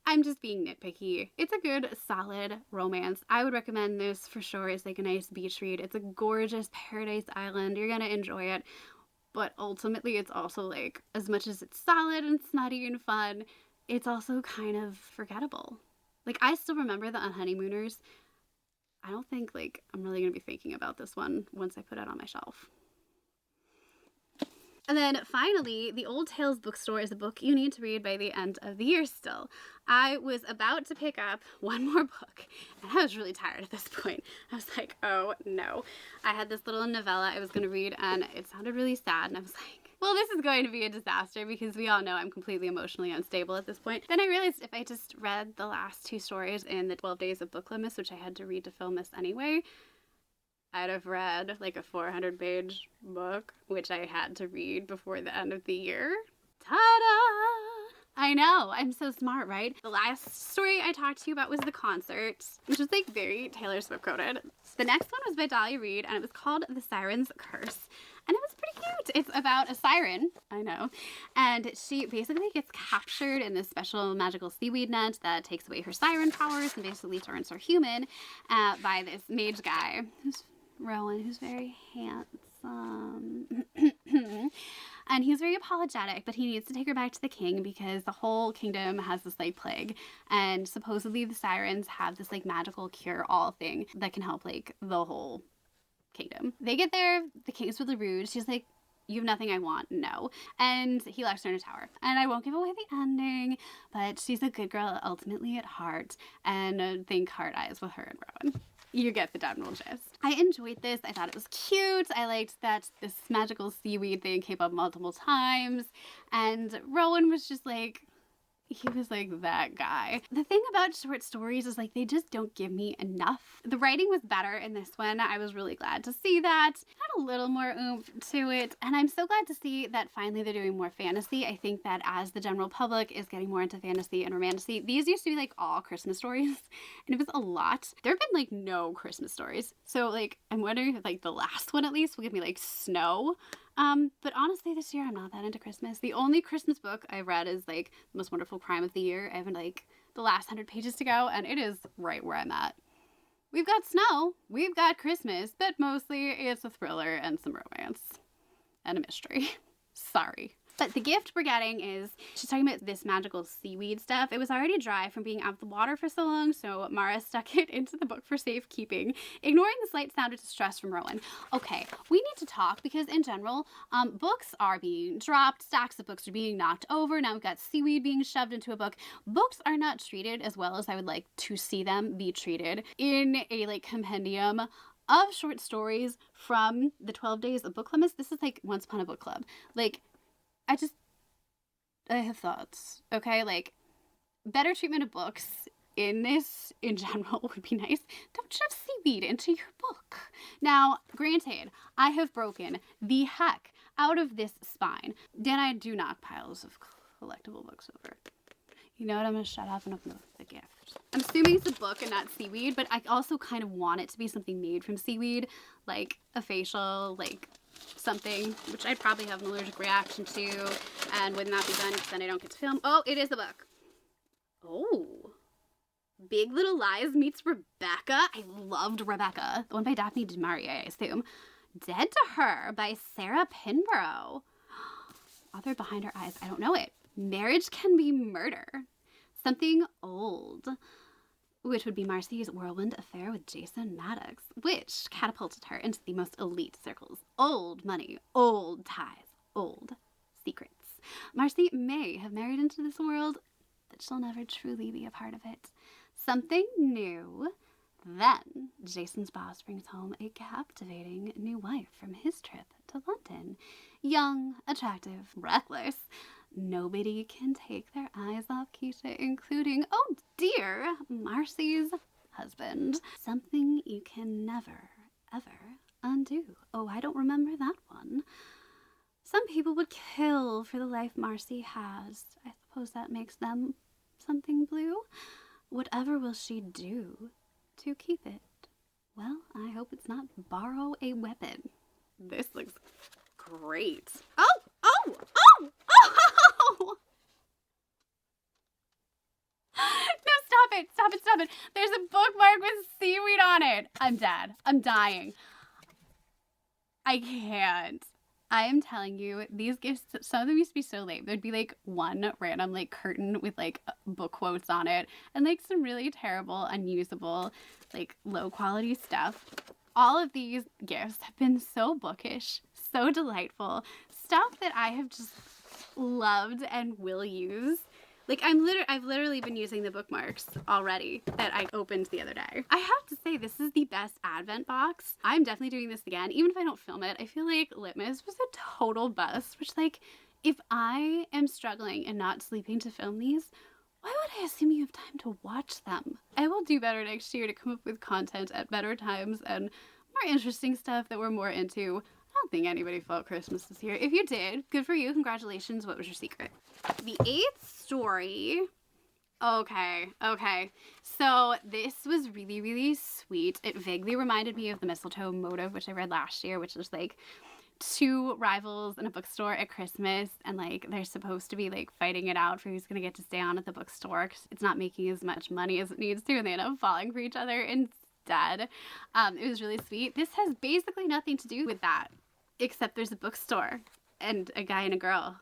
Speaker 1: I'm just being nitpicky. It's a good, solid romance. I would recommend this for sure. It's like a nice beach read. It's a gorgeous paradise island. You're gonna enjoy it. But ultimately, it's also like, as much as it's solid and snotty and fun, it's also kind of forgettable. Like, I still remember the Honeymooners. I don't think like I'm really gonna be thinking about this one once I put it on my shelf. And then finally, The Old Tales Bookstore is a book you need to read by the end of the year still. I was about to pick up one more book, and I was really tired at this point. I was like, oh no. I had this little novella I was going to read, and it sounded really sad, and I was like, well, this is going to be a disaster because we all know I'm completely emotionally unstable at this point. Then I realized if I just read the last 2 stories in the 12 Days of Booklemas, which I had to read to film this anyway, I'd have read like a 400-page book, which I had to read before the end of the year. Ta-da! I know, I'm so smart, right? The last story I talked to you about was The Concert, which was like very Taylor Swift coded. The next one was by Dahlia Reed, and it was called The Siren's Curse. And it was pretty cute. It's about a siren, I know, and she basically gets captured in this special magical seaweed net that takes away her siren powers and basically turns her human by this mage guy who's Rowan, who's very handsome. And he's very apologetic, but he needs to take her back to the king because the whole kingdom has this like plague, and supposedly the sirens have this like magical cure-all thing that can help like the whole kingdom. They get there, the king's really rude. She's like, "You have nothing I want, no." And he locks her in a tower. And I won't give away the ending, but she's a good girl ultimately at heart, and think Heart Eyes with her and Rowan. You get the general gist. I enjoyed this. I thought it was cute. I liked that this magical seaweed thing came up multiple times. And Rowan was just like, he was like that guy. The thing about short stories is like they just don't give me enough. The writing was better in this one. I was really glad to see that. Had a little more oomph to it. And I'm so glad to see that finally they're doing more fantasy. I think that as the general public is getting more into fantasy and romantasy, these used to be like all Christmas stories. And it was a lot. There have been like no Christmas stories. So like I'm wondering if like the last one at least will give me like snow. But honestly, this year I'm not that into Christmas. The only Christmas book I've read is like The Most Wonderful Crime of the Year. I have like the last 100 pages to go, and it is right where I'm at. We've got snow, we've got Christmas, but mostly it's a thriller and some romance and a mystery. Sorry. But the gift we're getting is, she's talking about this magical seaweed stuff. It was already dry from being out of the water for so long, so Mara stuck it into the book for safekeeping, ignoring the slight sound of distress from Rowan. Okay, we need to talk because in general, books are being dropped, stacks of books are being knocked over, now we've got seaweed being shoved into a book. Books are not treated as well as I would like to see them be treated in a like compendium of short stories from the 12 Days of Booklemas. This is like Once Upon a Book Club. Like, I have thoughts, okay? Like, better treatment of books in this in general would be nice. Don't shove seaweed into your book. Now, granted, I have broken the heck out of this spine. Dan, I do knock piles of collectible books over. You know what? I'm going to shut up and open the gift. I'm assuming it's a book and not seaweed, but I also kind of want it to be something made from seaweed, like a facial, like something, which I'd probably have an allergic reaction to, and wouldn't that be done because then I don't get to film. Oh, it is a book. Oh. Big Little Lies meets Rebecca. I loved Rebecca. The one by Daphne du Maurier, I assume. Dead to Her by Sarah Pinborough. Author behind her eyes. I don't know it. Marriage Can Be Murder. Something Old, which would be Marcy's whirlwind affair with Jason Maddox, which catapulted her into the most elite circles. Old money, old ties, old secrets. Marcy may have married into this world, but she'll never truly be a part of it. Something New. Then Jason's boss brings home a captivating new wife from his trip to London. Young, attractive, reckless. Nobody can take their eyes off Keisha, including, oh dear, Marcy's husband. Something you can never, ever undo. Oh, I don't remember that one. Some people would kill for the life Marcy has. I suppose that makes them something blue. Whatever will she do to keep it? Well, I hope it's not borrow a weapon. This looks great. Oh! No, stop it. There's a bookmark with seaweed on it. I'm dead. I'm dying. I can't. I am telling you, these gifts, some of them used to be so lame. There'd be like one random like curtain with like book quotes on it and like some really terrible, unusable, like low quality stuff. All of these gifts have been so bookish, so delightful, stuff that I have just loved and will use. Like I've literally been using the bookmarks already that I opened the other day. I have to say, this is the best Advent box. I'm definitely doing this again, even if I don't film it. I feel like Litmus was a total bust, which like, if I am struggling and not sleeping to film these, why would I assume you have time to watch them? I will do better next year to come up with content at better times and more interesting stuff that we're more into. I don't think anybody felt Christmas this year. If you did, good for you. Congratulations. What was your secret? The 8th story. Okay. So this was really, really sweet. It vaguely reminded me of the mistletoe motive, which I read last year, which is like two rivals in a bookstore at Christmas, and like they're supposed to be like fighting it out for who's gonna get to stay on at the bookstore because it's not making as much money as it needs to, and they end up falling for each other instead. It was really sweet. This has basically nothing to do with that, except there's a bookstore and a guy and a girl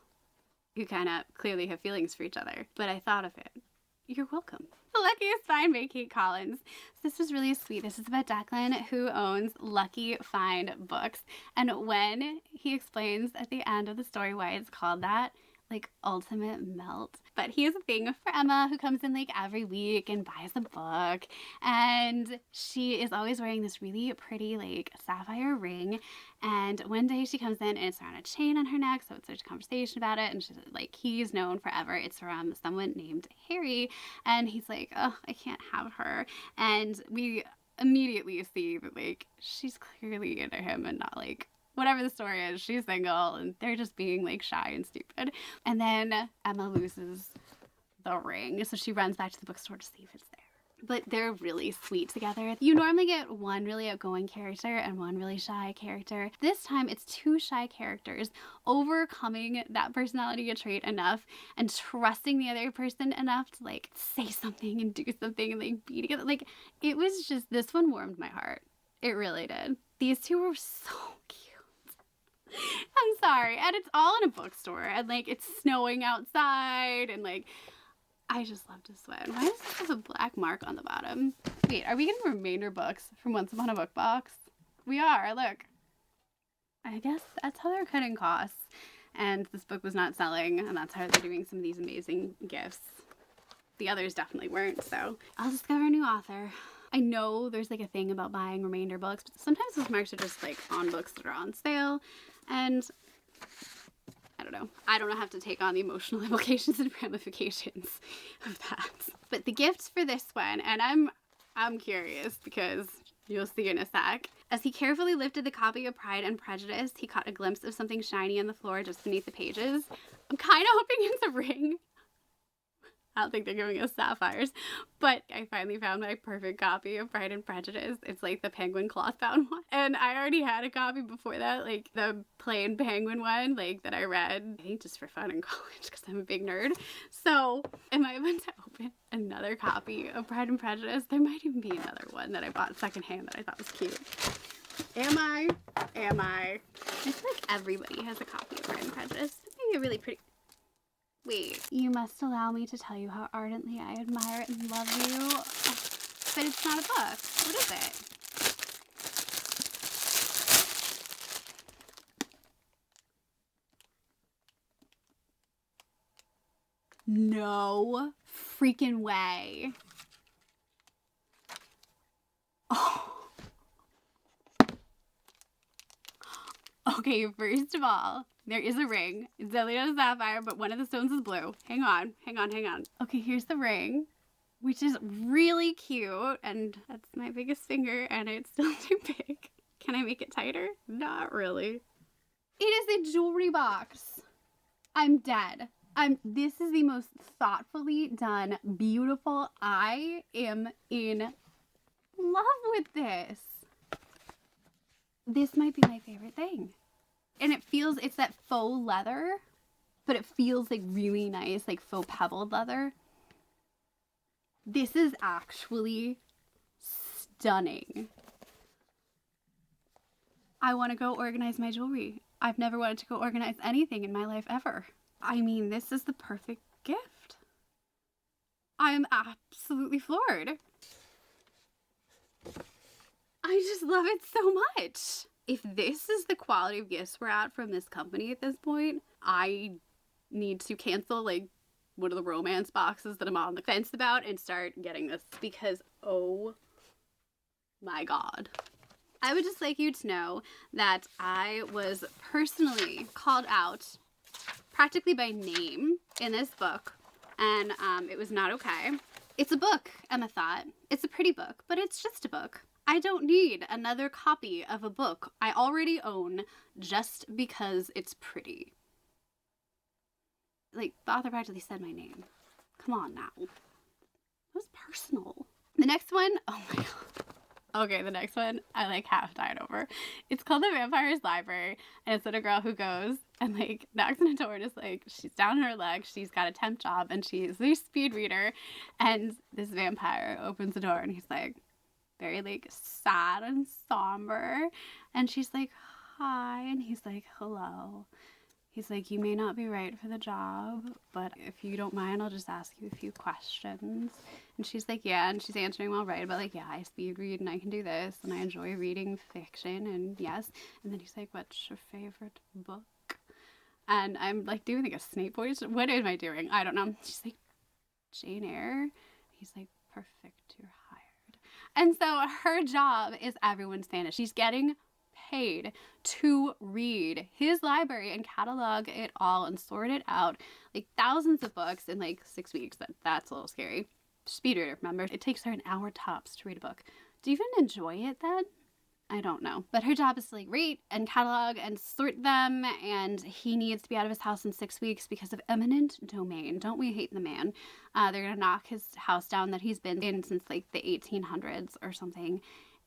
Speaker 1: who kind of clearly have feelings for each other. But I thought of it. You're welcome. The Luckiest Find by Kate Collins. This was really sweet. This is about Declan, who owns Lucky Find Books. And when he explains at the end of the story why it's called that, like ultimate melt. But he has a thing for Emma, who comes in like every week and buys a book, and she is always wearing this really pretty like sapphire ring, and one day she comes in and it's around a chain on her neck, so it's such a conversation about it, and she's like, he's known forever it's from someone named Harry, and he's like, oh, I can't have her, and we immediately see that like she's clearly into him and not like whatever the story is, she's single and they're just being like shy and stupid. And then Emma loses the ring, so she runs back to the bookstore to see if it's there. But they're really sweet together. You normally get one really outgoing character and one really shy character. This time it's two shy characters overcoming that personality trait enough and trusting the other person enough to like say something and do something and like be together. Like, it was just, this one warmed my heart. It really did. These two were so cute. I'm sorry. And it's all in a bookstore, and like it's snowing outside, and like I just love to sweat. Why does this have a black mark on the bottom? Wait, are we getting remainder books from Once Upon a Book Box? We are. Look. I guess that's how they're cutting costs. And this book was not selling, and that's how they're doing some of these amazing gifts. The others definitely weren't, so I'll discover a new author. I know there's like a thing about buying remainder books, but sometimes those marks are just like on books that are on sale, and I don't know. I don't have to take on the emotional implications and ramifications of that. But the gifts for this one, and I'm curious because you'll see in a sec. As he carefully lifted the copy of Pride and Prejudice, he caught a glimpse of something shiny on the floor just beneath the pages. I'm kind of hoping it's a ring. I don't think they're giving us sapphires, but I finally found my perfect copy of Pride and Prejudice. It's like the penguin cloth bound one. And I already had a copy before that, like the plain penguin one, like that I read, I think just for fun in college because I'm a big nerd. So am I about to open another copy of Pride and Prejudice? There might even be another one that I bought secondhand that I thought was cute. Am I? I feel like everybody has a copy of Pride and Prejudice. Maybe a really pretty... Wait, you must allow me to tell you how ardently I admire and love you. But it's not a book. What is it? No freaking way. Oh. Okay, first of all, there is a ring. It's definitely not a sapphire, but one of the stones is blue. Hang on. Okay, here's the ring, which is really cute, and that's my biggest finger, and it's still too big. Can I make it tighter? Not really. It is a jewelry box. I'm dead. This is the most thoughtfully done, beautiful. I am in love with this. This might be my favorite thing. And it's that faux leather, but it feels like really nice, like faux pebbled leather. This is actually stunning. I want to go organize my jewelry. I've never wanted to go organize anything in my life ever. I mean, this is the perfect gift. I am absolutely floored. I just love it so much. If this is the quality of gifts we're at from this company at this point, I need to cancel like one of the romance boxes that I'm on the fence about and start getting this because, oh my God. I would just like you to know that I was personally called out practically by name in this book, and it was not okay. It's a book, Emma thought. It's a pretty book, but it's just a book. I don't need another copy of a book I already own just because it's pretty. Like, the author practically said my name. Come on now. That was personal. The next one, oh my God. Okay, the next one I like half died over. It's called The Vampire's Library, and it's about a girl who goes and like knocks on a door and is like, she's down on her luck, she's got a temp job, and she's a speed reader, and this vampire opens the door and he's like, very like sad and somber, and she's like, hi, and he's like, hello. He's like, you may not be right for the job, but if you don't mind, I'll just ask you a few questions. And she's like, yeah, and she's answering well right about like, yeah, I speed read and I can do this and I enjoy reading fiction and yes. And then he's like, what's your favorite book? And I'm like doing like a Snape voice. What am I doing? I don't know. She's like, Jane Eyre. He's like, perfect, you're hired. And so her job is everyone's fantasy. She's getting paid to read his library and catalog it all and sort it out, like thousands of books in like 6 weeks. That's a little scary. Speed reader, remember? It takes her an hour tops to read a book. Do you even enjoy it then? I don't know. But her job is to like rate and catalog and sort them, and he needs to be out of his house in 6 weeks because of eminent domain. Don't we hate the man? They're gonna knock his house down that he's been in since like the 1800s or something,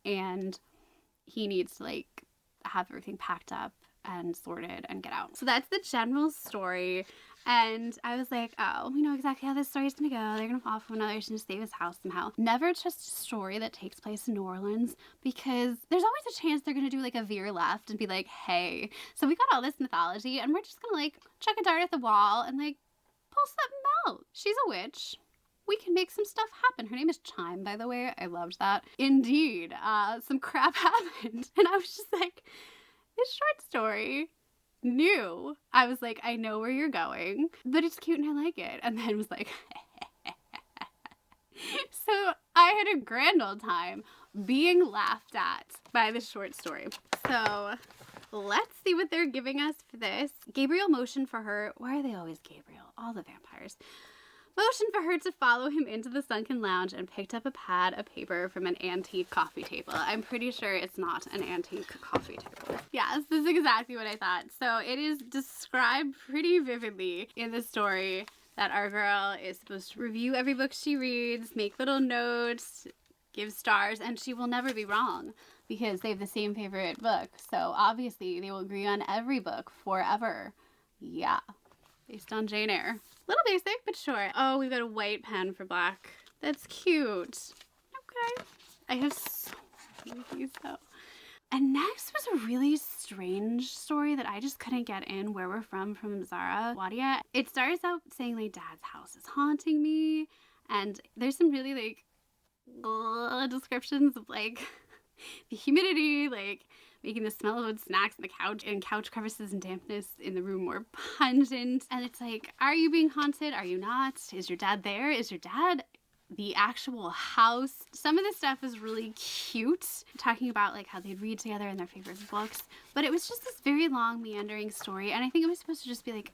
Speaker 1: and he needs to like have everything packed up and sorted and get out. So that's the general story. And I was like, oh, we know exactly how this story's gonna go. They're gonna fall from another, she's gonna save his house somehow. Never trust a story that takes place in New Orleans because there's always a chance they're gonna do like a veer left and be like, hey, so we got all this mythology and we're just gonna like chuck a dart at the wall and like pull something out. She's a witch. We can make some stuff happen. Her name is Chime, by the way. I loved that. Indeed, some crap happened. And I was just like, this short story knew. I was like, I know where you're going, but it's cute and I like it. And then was like, so I had a grand old time being laughed at by this short story. So let's see what they're giving us for this. Gabriel motioned for her. Why are they always Gabriel? All the vampires. motioned for her to follow him into the sunken lounge and picked up a pad of paper from an antique coffee table. I'm pretty sure it's not an antique coffee table. Yes, this is exactly what I thought. So it is described pretty vividly in the story that our girl is supposed to review every book she reads, make little notes, give stars, and she will never be wrong because they have the same favorite book. So obviously they will agree on every book forever. Yeah. Based on Jane Eyre. Little basic, but sure. Oh, we've got a white pen for black. That's cute. Okay. I have so many of these though. And next was a really strange story that I just couldn't get in, Where We're From Zara Wadia. It starts out saying like, Dad's house is haunting me. And there's some really like descriptions of like the humidity, like making the smell of old snacks on the couch and couch crevices and dampness in the room more pungent. And it's like, are you being haunted? Are you not? Is your dad there? Is your dad the actual house? Some of this stuff is really cute, talking about like how they'd read together in their favorite books. But it was just this very long, meandering story. And I think it was supposed to just be like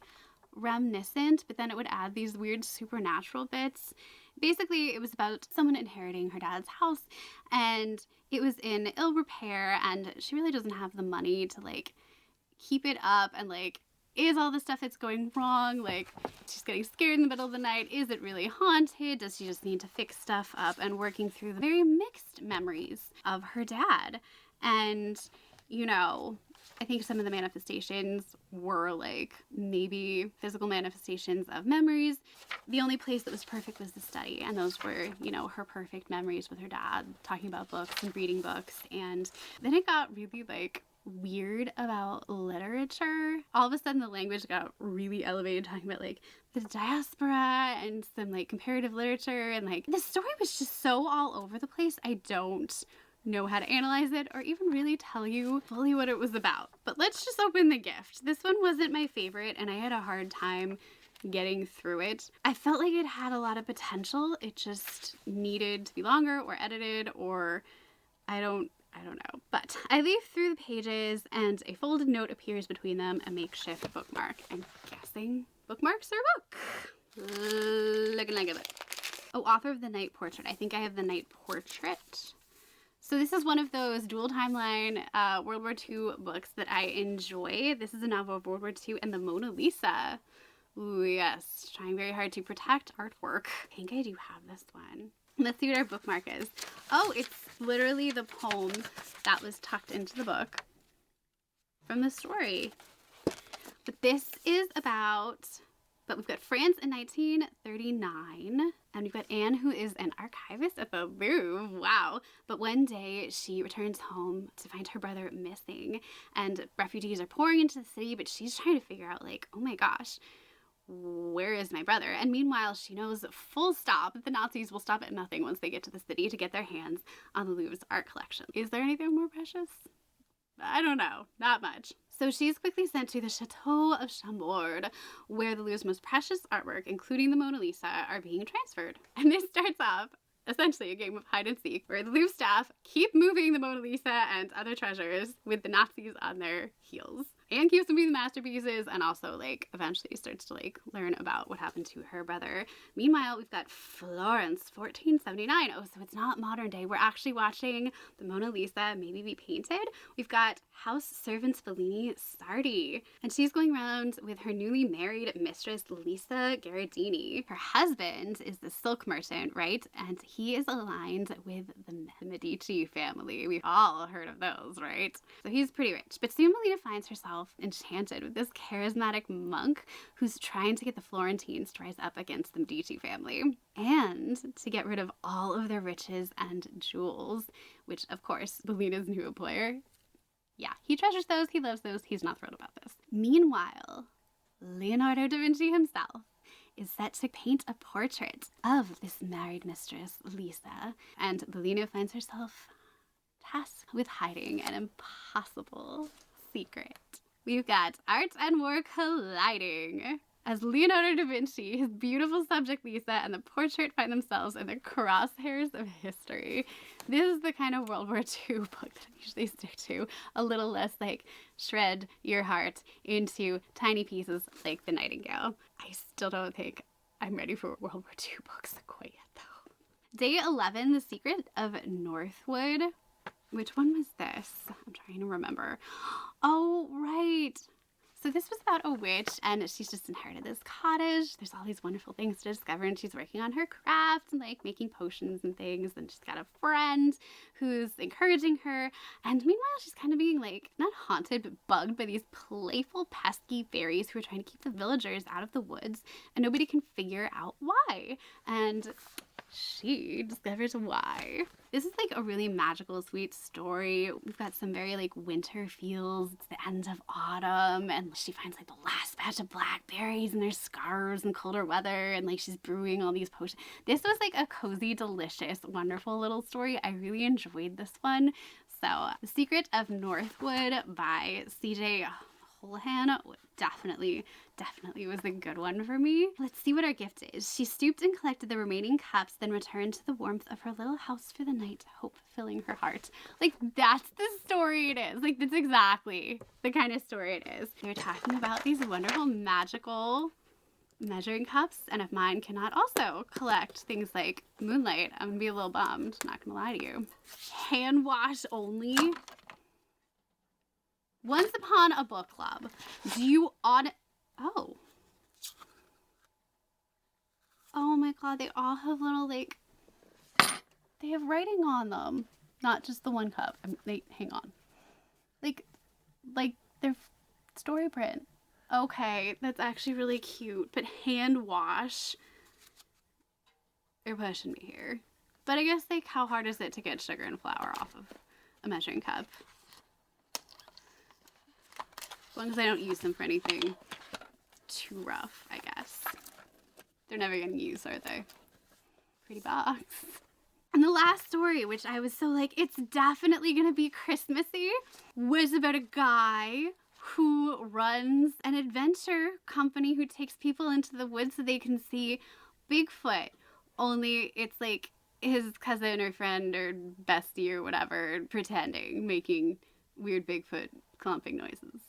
Speaker 1: reminiscent, but then it would add these weird supernatural bits. Basically, it was about someone inheriting her dad's house, and it was in ill repair, and she really doesn't have the money to like keep it up, and like, is all the stuff that's going wrong, like she's getting scared in the middle of the night, is it really haunted, does she just need to fix stuff up, and working through the very mixed memories of her dad. And you know, I think some of the manifestations were like maybe physical manifestations of memories. The only place that was perfect was the study, and those were, you know, her perfect memories with her dad, talking about books and reading books. And then it got really like weird about literature. All of a sudden the language got really elevated, talking about like the diaspora and some like comparative literature, and like the story was just so all over the place. I don't know how to analyze it or even really tell you fully what it was about. But let's just open the gift. This one wasn't my favorite, and I had a hard time getting through it. I felt like it had a lot of potential. It just needed to be longer or edited, or I don't know. But I leaf through the pages and a folded note appears between them, a makeshift bookmark. I'm guessing bookmarks are a book. Looking like a book. Oh, author of The Night Portrait. I think I have The Night Portrait. So this is one of those dual timeline World War II books that I enjoy. This is a novel of World War II and the Mona Lisa. Ooh, yes. Trying very hard to protect artwork. I think I do have this one. Let's see what our bookmark is. Oh, it's literally the poem that was tucked into the book from the story. But this is about... But we've got France in 1939, and we've got Anne, who is an archivist at the Louvre. Wow. But one day she returns home to find her brother missing, and refugees are pouring into the city, but she's trying to figure out, like, oh my gosh, where is my brother? And meanwhile, she knows full stop that the Nazis will stop at nothing once they get to the city to get their hands on the Louvre's art collection. Is there anything more precious? I don't know. Not much. So she's quickly sent to the Chateau of Chambord, where the Louvre's most precious artwork, including the Mona Lisa, are being transferred. And this starts off essentially a game of hide and seek, where the Louvre staff keep moving the Mona Lisa and other treasures with the Nazis on their heels. Anne keeps moving the masterpieces, and also like eventually starts to like learn about what happened to her brother. Meanwhile, we've got Florence, 1479. Oh, so it's not modern day. We're actually watching the Mona Lisa maybe be painted. We've got house servants Fellini Sardi, and she's going around with her newly married mistress Lisa Gherardini. Her husband is the silk merchant, right? And he is aligned with the Medici family. We've all heard of those, right? So he's pretty rich. But soon Melina finds herself enchanted with this charismatic monk who's trying to get the Florentines to rise up against the Medici family and to get rid of all of their riches and jewels, which of course Melina's new employer, yeah, he treasures those, he loves those, he's not thrilled about this. Meanwhile, Leonardo da Vinci himself is set to paint a portrait of this married mistress, Lisa, and Melina finds herself tasked with hiding an impossible secret. We've got art and war colliding as Leonardo da Vinci, his beautiful subject Lisa, and the portrait find themselves in the crosshairs of history. This is the kind of World War II book that I usually stick to. A little less like shred your heart into tiny pieces like The Nightingale. I still don't think I'm ready for World War II books quite yet, though. Day 11, The Secret of Northwood. Which one was this? I'm trying to remember. Oh, right. So this was about a witch, and she's just inherited this cottage. There's all these wonderful things to discover, and she's working on her craft and like making potions and things. And she's got a friend who's encouraging her. And meanwhile, she's kind of being like, not haunted, but bugged by these playful, pesky fairies who are trying to keep the villagers out of the woods, and nobody can figure out why. And she discovers why. This is like a really magical, sweet story. We've got some very like winter feels. It's the end of autumn, and she finds like the last batch of blackberries, and there's scarves and colder weather, and like she's brewing all these potions. This was like a cozy, delicious, wonderful little story. I really enjoyed this one. So, The Secret of Northwood by C.J. Houlihan definitely was a good one for me. Let's see what our gift is. She stooped and collected the remaining cups, then returned to the warmth of her little house for the night, hope filling her heart. Like, that's the story it is. Like, that's exactly the kind of story it is. They're talking about these wonderful magical measuring cups, and if mine cannot also collect things like moonlight, I'm gonna be a little bummed, not gonna lie to you. Hand wash only. Once upon a book club, do you oh my god, they all have little like, they have writing on them, not just the one cup. Hang on, like they're story print. Okay, that's actually really cute, but hand wash, you're pushing me here. But I guess like, how hard is it to get sugar and flour off of a measuring cup? As long as I don't use them for anything too rough, I guess. They're never getting used, are they? Pretty box. And the last story, which I was so like, it's definitely gonna be Christmassy, was about a guy who runs an adventure company who takes people into the woods so they can see Bigfoot. Only it's like his cousin or friend or bestie or whatever pretending, making weird Bigfoot clumping noises.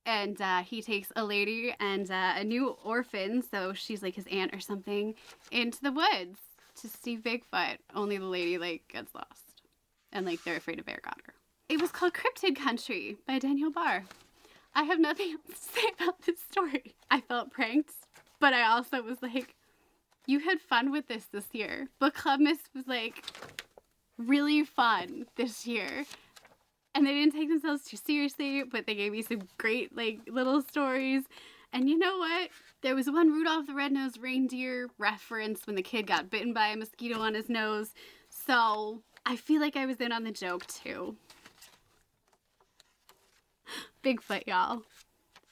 Speaker 1: And he takes a lady and a new orphan, so she's like his aunt or something, into the woods to see Bigfoot. Only the lady like gets lost, and like they're afraid a bear got her. It was called Cryptid Country by Danielle Barr. I have nothing else to say about this story. I felt pranked, but I also was like, you had fun with this year. Book Clubmas was like really fun this year. And they didn't take themselves too seriously, but they gave me some great, like, little stories. And you know what? There was one Rudolph the Red-Nosed Reindeer reference when the kid got bitten by a mosquito on his nose. So I feel like I was in on the joke, too. Bigfoot, y'all.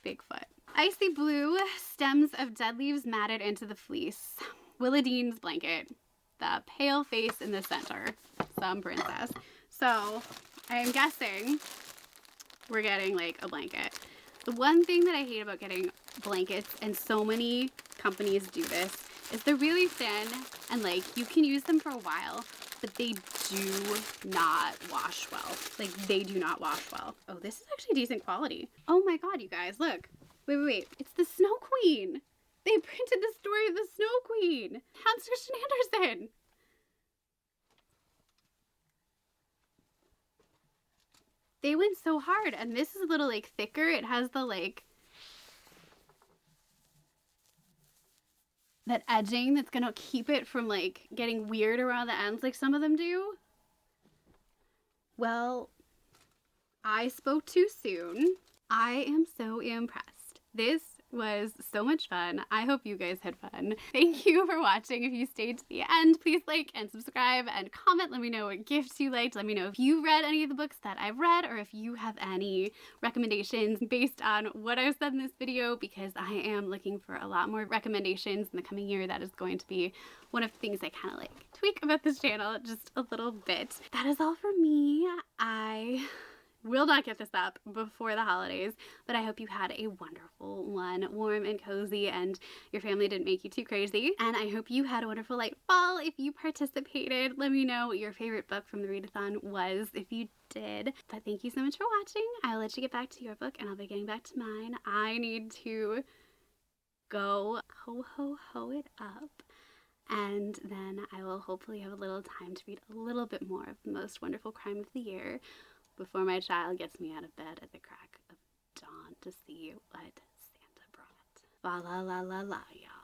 Speaker 1: Bigfoot. Icy blue, stems of dead leaves matted into the fleece. Willadine's blanket. The pale face in the center. Some princess. So I'm guessing we're getting like a blanket. The one thing that I hate about getting blankets, and so many companies do this, is they're really thin and like you can use them for a while, but they do not wash well. Like they do not wash well. Oh, this is actually decent quality. Oh my god, you guys, look. Wait. It's the Snow Queen. They printed the story of the Snow Queen. Hans Christian Andersen. They went so hard, and this is a little like thicker. It has the like that edging that's gonna keep it from like getting weird around the ends like some of them do. Well, I spoke too soon. I am so impressed. This was so much fun. I hope you guys had fun. Thank you for watching. If you stayed to the end, please like and subscribe and comment. Let me know what gifts you liked. Let me know if you read any of the books that I've read, or if you have any recommendations based on what I've said in this video, because I am looking for a lot more recommendations in the coming year. That is going to be one of the things I kind of like tweak about this channel just a little bit. That is all for me. I will not get this up before the holidays, but I hope you had a wonderful one, warm and cozy, and your family didn't make you too crazy. And I hope you had a wonderful Lightfall if you participated. Let me know what your favorite book from the readathon was if you did. But thank you so much for watching. I'll let you get back to your book, and I'll be getting back to mine. I need to go ho it up. And then I will hopefully have a little time to read a little bit more of The Most Wonderful Crime of the Year before my child gets me out of bed at the crack of dawn to see what Santa brought. Fa la la la la, y'all.